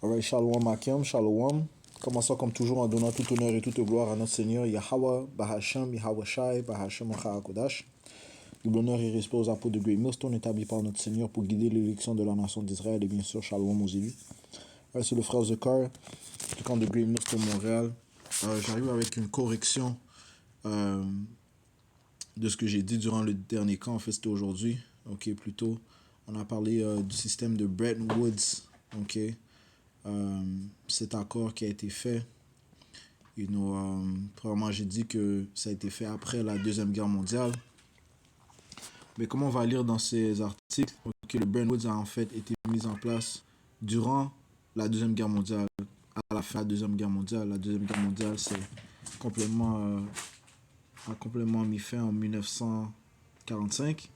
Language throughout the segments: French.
Alright, Shalom Akim, Shalom. Commençons comme toujours en donnant tout honneur et toute gloire à notre Seigneur Yahweh, Bahasham, Yahweh Shai, Bahasham Kodash. Double honneur et respect aux apôtres de Great Millstone établis par notre Seigneur pour guider l'élection de la nation d'Israël et bien sûr Shalom aux élus. C'est le frère Zekar du camp de Great Millstone Montréal. J'arrive avec une correction de ce que j'ai dit durant le dernier camp. En fait, c'était aujourd'hui. Ok, plutôt. On a parlé du système de Bretton Woods. Ok. Cet accord qui a été fait. Premièrement, j'ai dit que ça a été fait après la Deuxième Guerre mondiale. Mais comme on va lire dans ces articles, que le Bretton Woods a en fait été mis en place durant la Deuxième Guerre mondiale, à la fin de la Deuxième Guerre mondiale. La Deuxième Guerre mondiale, c'est a complètement mis fin en 1945.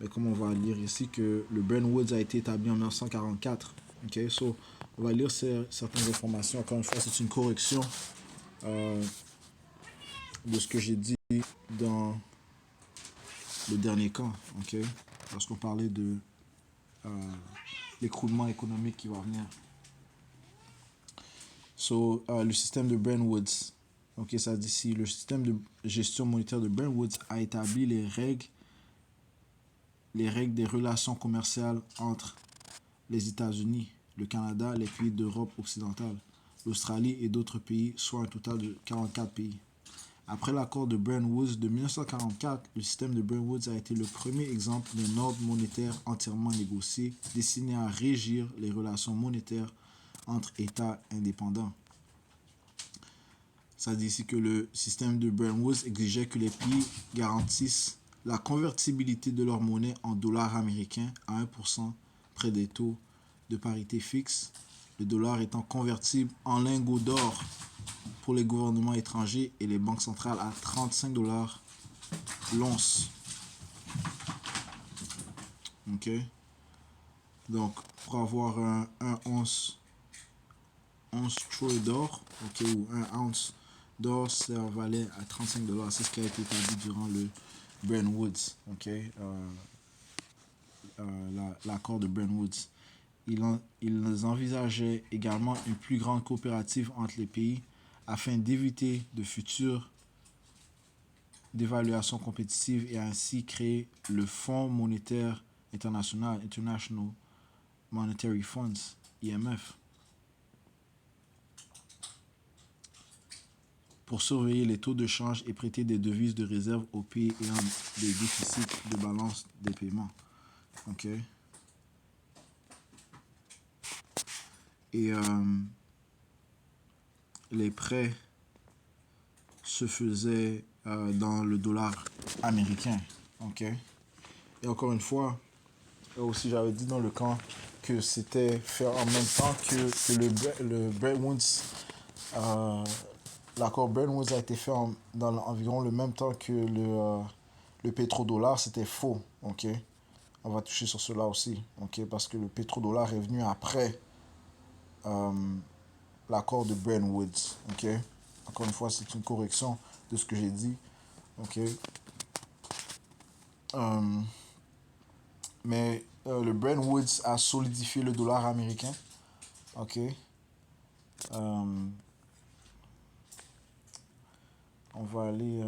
Mais comme on va lire ici que le Bretton Woods a été établi en 1944. Ok, so on va lire certaines informations. Encore une fois, c'est une correction de ce que j'ai dit dans le dernier camp. Ok, lorsqu'on parlait de l'écroulement économique qui va venir. Le système de Bretton Woods. Ok, ça dit ici, le système de gestion monétaire de Bretton Woods a établi les règles des relations commerciales entre les États-Unis, le Canada, les pays d'Europe occidentale, l'Australie et d'autres pays, soit un total de 44 pays. Après l'accord de Bretton Woods de 1944, le système de Bretton Woods a été le premier exemple d'un ordre monétaire entièrement négocié, destiné à régir les relations monétaires entre États indépendants. Ça dit ici que le système de Bretton Woods exigeait que les pays garantissent la convertibilité de leur monnaie en dollars américains à 1% près des taux de parité fixe, le dollar étant convertible en lingots d'or pour les gouvernements étrangers et les banques centrales à 35 dollars l'once. Ok. Donc, pour avoir un once troy d'or, ok, ou un ounce d'or, ça valait à 35 dollars. C'est ce qui a été établi durant le Bretton Woods, ok, l'accord de Bretton Woods. Ils envisageaient également une plus grande coopérative entre les pays afin d'éviter de futures dévaluations compétitives et ainsi créer le Fonds monétaire international, International Monetary Funds, IMF, pour surveiller les taux de change et prêter des devises de réserve aux pays ayant des déficits de balance des paiements. Ok. Et les prêts se faisaient dans le dollar américain. Ok. Et encore une fois, aussi j'avais dit dans le camp que c'était fait en même temps que le Bretton Woods. L'accord Bretton Woods a été fait dans environ le même temps que le pétrodollar. C'était faux. Ok. On va toucher sur cela aussi. Ok. Parce que le pétrodollar est venu après l'accord de Bretton Woods. Ok. Encore une fois, c'est une correction de ce que j'ai dit. Ok. Mais le Bretton Woods a solidifié le dollar américain. Ok. On va aller.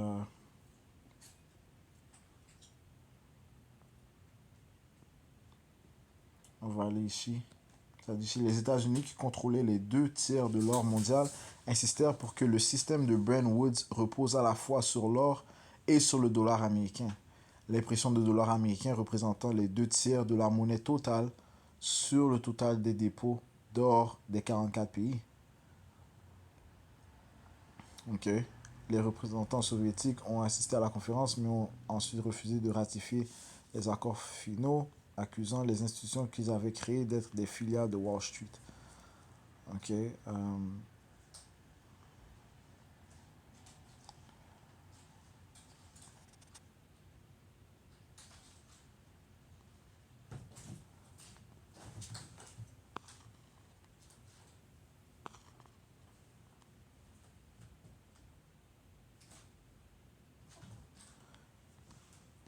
On va aller ici. C'est-à-dire ici, les États-Unis, qui contrôlaient les 2 tiers de l'or mondial, insistèrent pour que le système de Bretton Woods repose à la fois sur l'or et sur le dollar américain. L'impression de dollar américain représentant les 2 tiers de la monnaie totale sur le total des dépôts d'or des 44 pays. Ok. Les représentants soviétiques ont assisté à la conférence, mais ont ensuite refusé de ratifier les accords finaux, accusant les institutions qu'ils avaient créées d'être des filiales de Wall Street. Ok.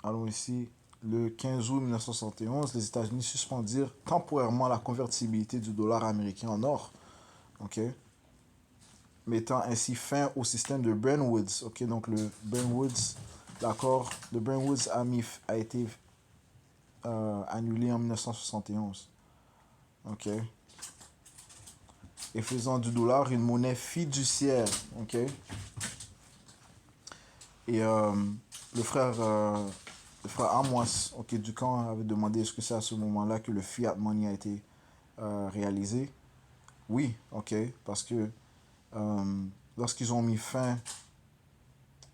Allons ici le 15 août 1971, les États-Unis suspendirent temporairement la convertibilité du dollar américain en or, ok, mettant ainsi fin au système de Bretton Woods. Ok, donc le Bretton Woods, l'accord de Bretton Woods a été annulé en 1971. Ok, et faisant du dollar une monnaie fiduciaire. Ok, et le frère le frère Amos, ok, Ducamp avait demandé est-ce que c'est à ce moment-là que le fiat money a été réalisé. Oui, ok, parce que euh, lorsqu'ils ont mis fin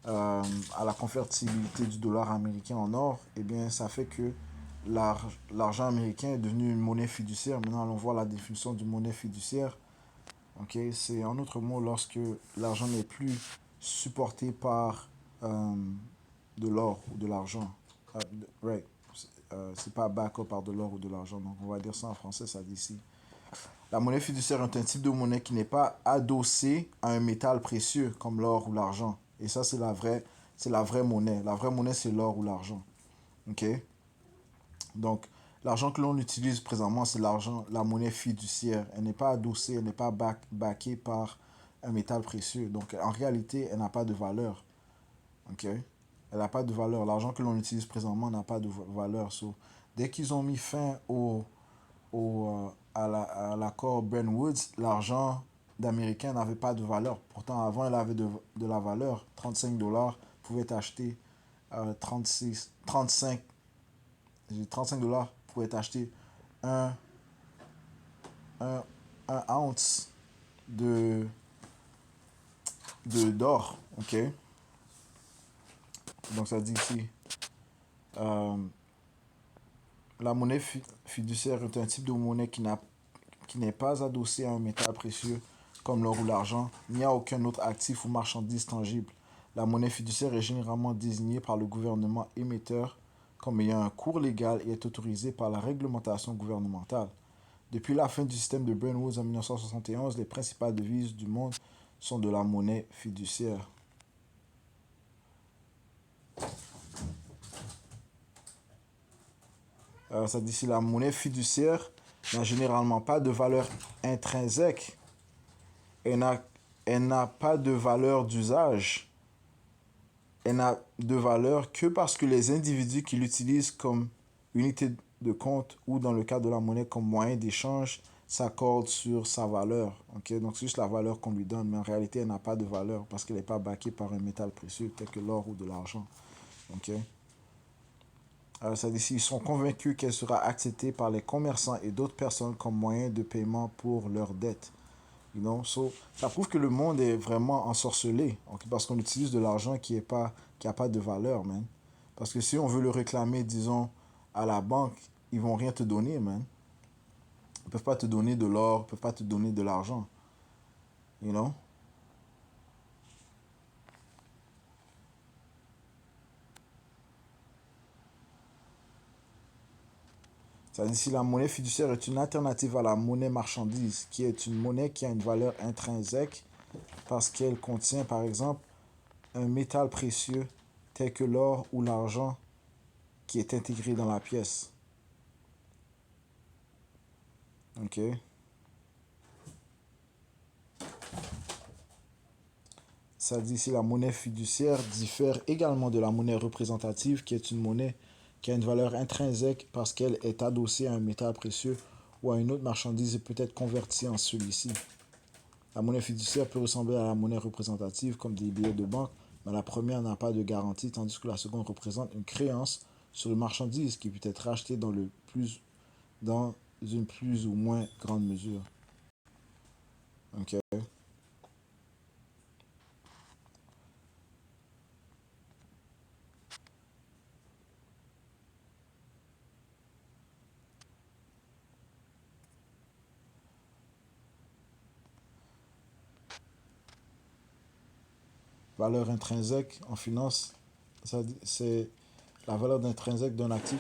euh, à la convertibilité du dollar américain en or, eh bien, ça fait que l'argent américain est devenu une monnaie fiduciaire. Maintenant, allons voir la définition de monnaie fiduciaire. Ok, c'est en autre mot lorsque l'argent n'est plus supporté par de l'or ou de l'argent. Right. C'est pas backé par de l'or ou de l'argent. Donc, on va dire ça en français, ça dit ici. La monnaie fiduciaire est un type de monnaie qui n'est pas adossée à un métal précieux comme l'or ou l'argent. Et ça, c'est la vraie monnaie. La vraie monnaie, c'est l'or ou l'argent. Ok? Donc, l'argent que l'on utilise présentement, c'est l'argent, la monnaie fiduciaire. Elle n'est pas adossée, elle n'est pas backée par un métal précieux. Donc, en réalité, elle n'a pas de valeur. Ok? Elle n'a pas de valeur. L'argent que l'on utilise présentement n'a pas de valeur. So, dès qu'ils ont mis fin à l'accord Bretton Woods, l'argent d'Américain n'avait pas de valeur. Pourtant, avant, elle avait de la valeur. 35 dollars pouvait acheter 35, 35 dollars pouvait acheter un, un, un ounce de d'or. Ok? Donc, ça dit ici, euh, la monnaie fiduciaire est un type de monnaie qui n'est pas adossée à un métal précieux comme l'or ou l'argent, ni à aucun autre actif ou marchandise tangible. La monnaie fiduciaire est généralement désignée par le gouvernement émetteur comme ayant un cours légal et est autorisée par la réglementation gouvernementale. Depuis la fin du système de Bretton Woods en 1971, les principales devises du monde sont de la monnaie fiduciaire. Ça dit ici, la monnaie fiduciaire n'a généralement pas de valeur intrinsèque. Elle n'a pas de valeur d'usage. Elle n'a de valeur que parce que les individus qui l'utilisent comme unité de compte ou dans le cas de la monnaie comme moyen d'échange s'accordent sur sa valeur. Okay? Donc c'est juste la valeur qu'on lui donne, mais en réalité elle n'a pas de valeur parce qu'elle n'est pas backée par un métal précieux tel que l'or ou de l'argent. Okay? Ça dit ils sont convaincus qu'elle sera acceptée par les commerçants et d'autres personnes comme moyen de paiement pour leurs dettes. You know? So, ça prouve que le monde est vraiment ensorcelé, okay? Parce qu'on utilise de l'argent qui a pas de valeur, man. Parce que si on veut le réclamer, disons, à la banque, ils vont rien te donner, man. Ils peuvent pas te donner de l'or, ils peuvent pas te donner de l'argent. You know? Ça dit si la monnaie fiduciaire est une alternative à la monnaie marchandise, qui est une monnaie qui a une valeur intrinsèque parce qu'elle contient, par exemple, un métal précieux tel que l'or ou l'argent qui est intégré dans la pièce. Ok? Ça dit ici la monnaie fiduciaire diffère également de la monnaie représentative qui est une monnaie qui a une valeur intrinsèque parce qu'elle est adossée à un métal précieux ou à une autre marchandise et peut être convertie en celui-ci. La monnaie fiduciaire peut ressembler à la monnaie représentative comme des billets de banque, mais la première n'a pas de garantie tandis que la seconde représente une créance sur une marchandise qui peut être achetée dans une plus ou moins grande mesure. Ok. Valeur intrinsèque en finance, c'est la valeur intrinsèque d'un actif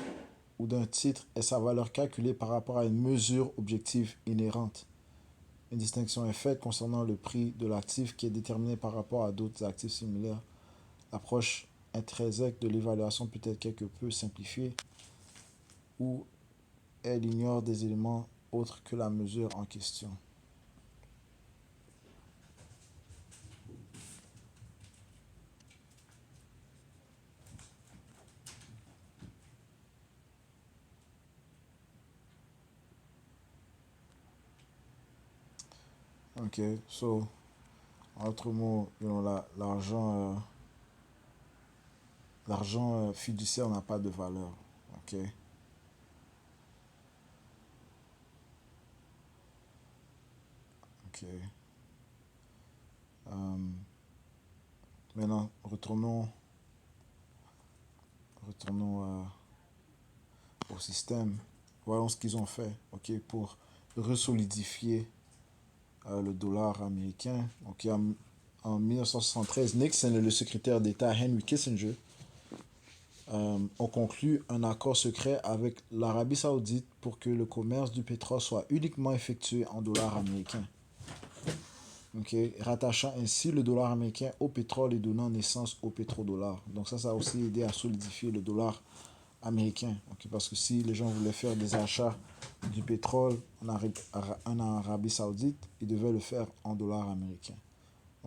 ou d'un titre est sa valeur calculée par rapport à une mesure objective inhérente. Une distinction est faite concernant le prix de l'actif qui est déterminé par rapport à d'autres actifs similaires. L'approche intrinsèque de l'évaluation peut être quelque peu simplifiée ou elle ignore des éléments autres que la mesure en question. Ok, so, en autre mot, l'argent fiduciaire n'a pas de valeur. Ok, ok. Euh, Maintenant, retournons au système. Voyons ce qu'ils ont fait, ok, pour resolidifier le dollar américain. Ok, en 1973, Nixon et le secrétaire d'État Henry Kissinger ont conclu un accord secret avec l'Arabie Saoudite pour que le commerce du pétrole soit uniquement effectué en dollars américains. Okay, rattachant ainsi le dollar américain au pétrole et donnant naissance au pétrodollar. Donc ça a aussi aidé à solidifier le dollar américain. Okay, parce que si les gens voulaient faire des achats du pétrole en Arabie Saoudite, ils devaient le faire en dollars américains.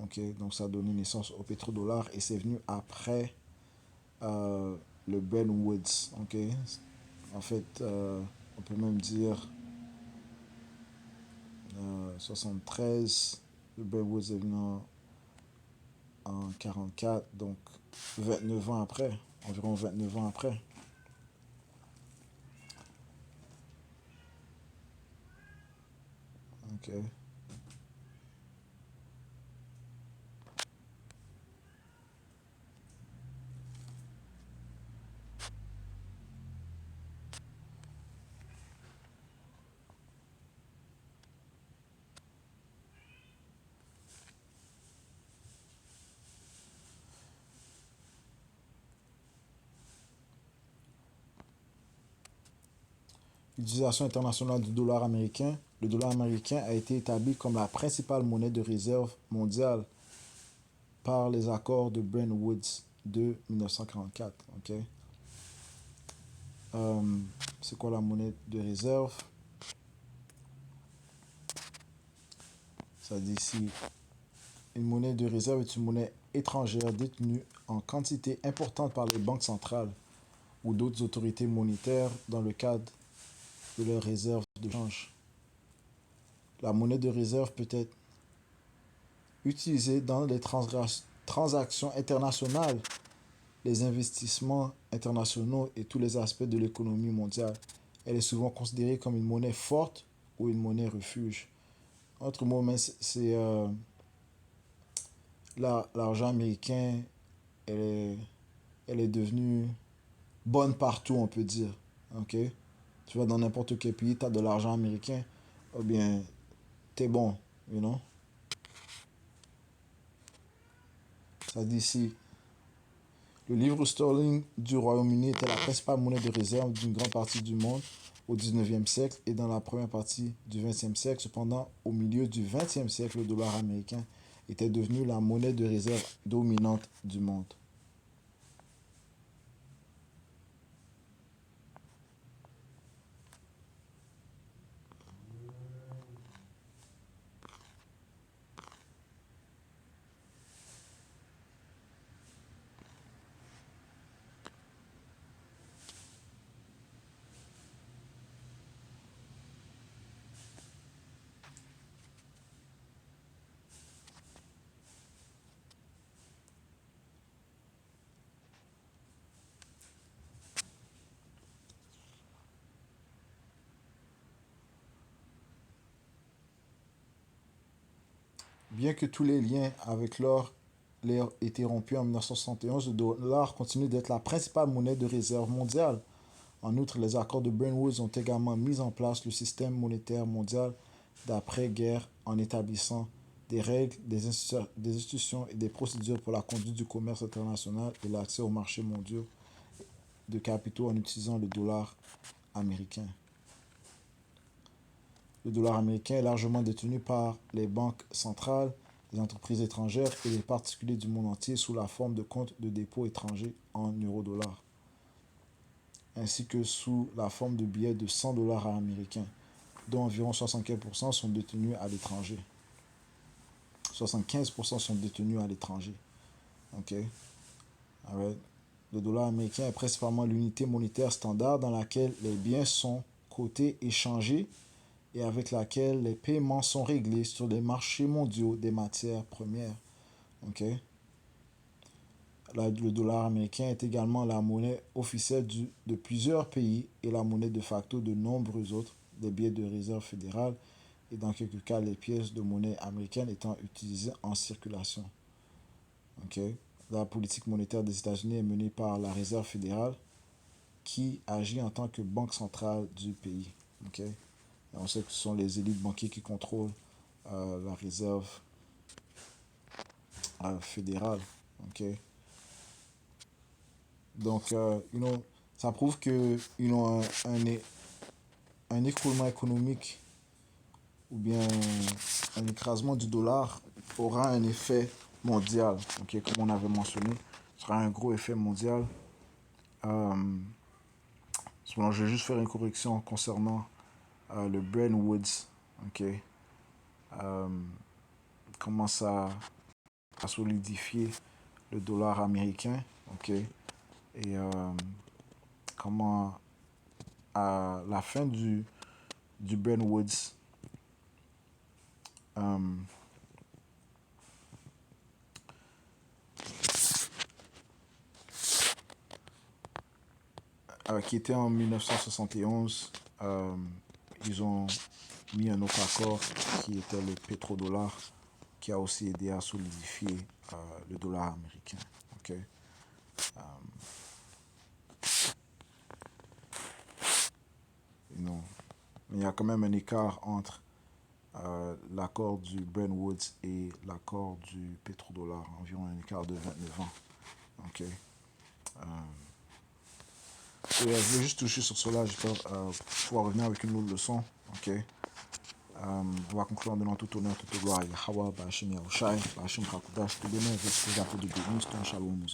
Okay, donc ça a donné naissance au pétrodollar et c'est venu après euh, le Bretton Woods. Okay. En fait, on peut même dire 73, le Bretton Woods est venu en 44, donc 29 ans après, environ 29 ans après. Okay. L'utilisation internationale du dollar américain. Le dollar américain a été établi comme la principale monnaie de réserve mondiale par les accords de Bretton Woods de 1944. Okay? Euh, c'est quoi la monnaie de réserve? Ça dit ici, une monnaie de réserve est une monnaie étrangère détenue en quantité importante par les banques centrales ou d'autres autorités monétaires dans le cadre de leurs réserves de change. La monnaie de réserve peut être utilisée dans les transactions internationales, les investissements internationaux et tous les aspects de l'économie mondiale. Elle est souvent considérée comme une monnaie forte ou une monnaie refuge. En autre mot, c'est l'argent américain, elle est, elle est devenue bonne partout, on peut dire. Ok? Tu vas dans n'importe quel pays, tu as de l'argent américain, ou bien t'es bon, you know? Ça dit ici, le livre sterling du Royaume-Uni était la principale monnaie de réserve d'une grande partie du monde au 19e siècle et dans la première partie du 20e siècle. Cependant, au milieu du 20e siècle, le dollar américain était devenu la monnaie de réserve dominante du monde. Bien que tous les liens avec l'or l'aient été rompus en 1971, le dollar continue d'être la principale monnaie de réserve mondiale. En outre, les accords de Bretton Woods ont également mis en place le système monétaire mondial d'après-guerre en établissant des règles, des institutions et des procédures pour la conduite du commerce international et l'accès aux marchés mondiaux de capitaux en utilisant le dollar américain. Le dollar américain est largement détenu par les banques centrales des entreprises étrangères et des particuliers du monde entier sous la forme de comptes de dépôt étrangers en euro-dollars, ainsi que sous la forme de billets de 100 dollars américains, dont environ 75% sont détenus à l'étranger. 75% sont détenus à l'étranger. OK? Alright. Le dollar américain est principalement l'unité monétaire standard dans laquelle les biens sont cotés, échangés et avec laquelle les paiements sont réglés sur les marchés mondiaux des matières premières. Okay? Le dollar américain est également la monnaie officielle de plusieurs pays et la monnaie de facto de nombreux autres, des billets de réserve fédérale et dans quelques cas les pièces de monnaie américaine étant utilisées en circulation. Okay? La politique monétaire des États-Unis est menée par la Réserve fédérale qui agit en tant que banque centrale du pays. Okay? Et on sait que ce sont les élites banquiers qui contrôlent la Réserve fédérale. Okay? Donc, ça prouve que un écroulement économique ou bien un écrasement du dollar aura un effet mondial. Okay? Comme on avait mentionné, ce sera un gros effet mondial. Je vais juste faire une correction concernant le Bretton Woods. Okay? Commence à solidifier le dollar américain. Okay? Et comment à la fin du Bretton Woods, qui était en 1971, ils ont mis un autre accord qui était le pétrodollar, qui a aussi aidé à solidifier le dollar américain. Okay? Mais il y a quand même un écart entre l'accord du Bretton Woods et l'accord du pétrodollar, environ un écart de 29 ans. Okay? Je vais juste toucher sur cela, j'espère pouvoir revenir avec une autre leçon. Okay? On va conclure en donnant tout honneur, toute gloire à Yahweh, Ba'Hashem Yahushai, Ba'Hashem Hakudash, tout bonheur, avec ce que j'appelle de bénis, ton shalom,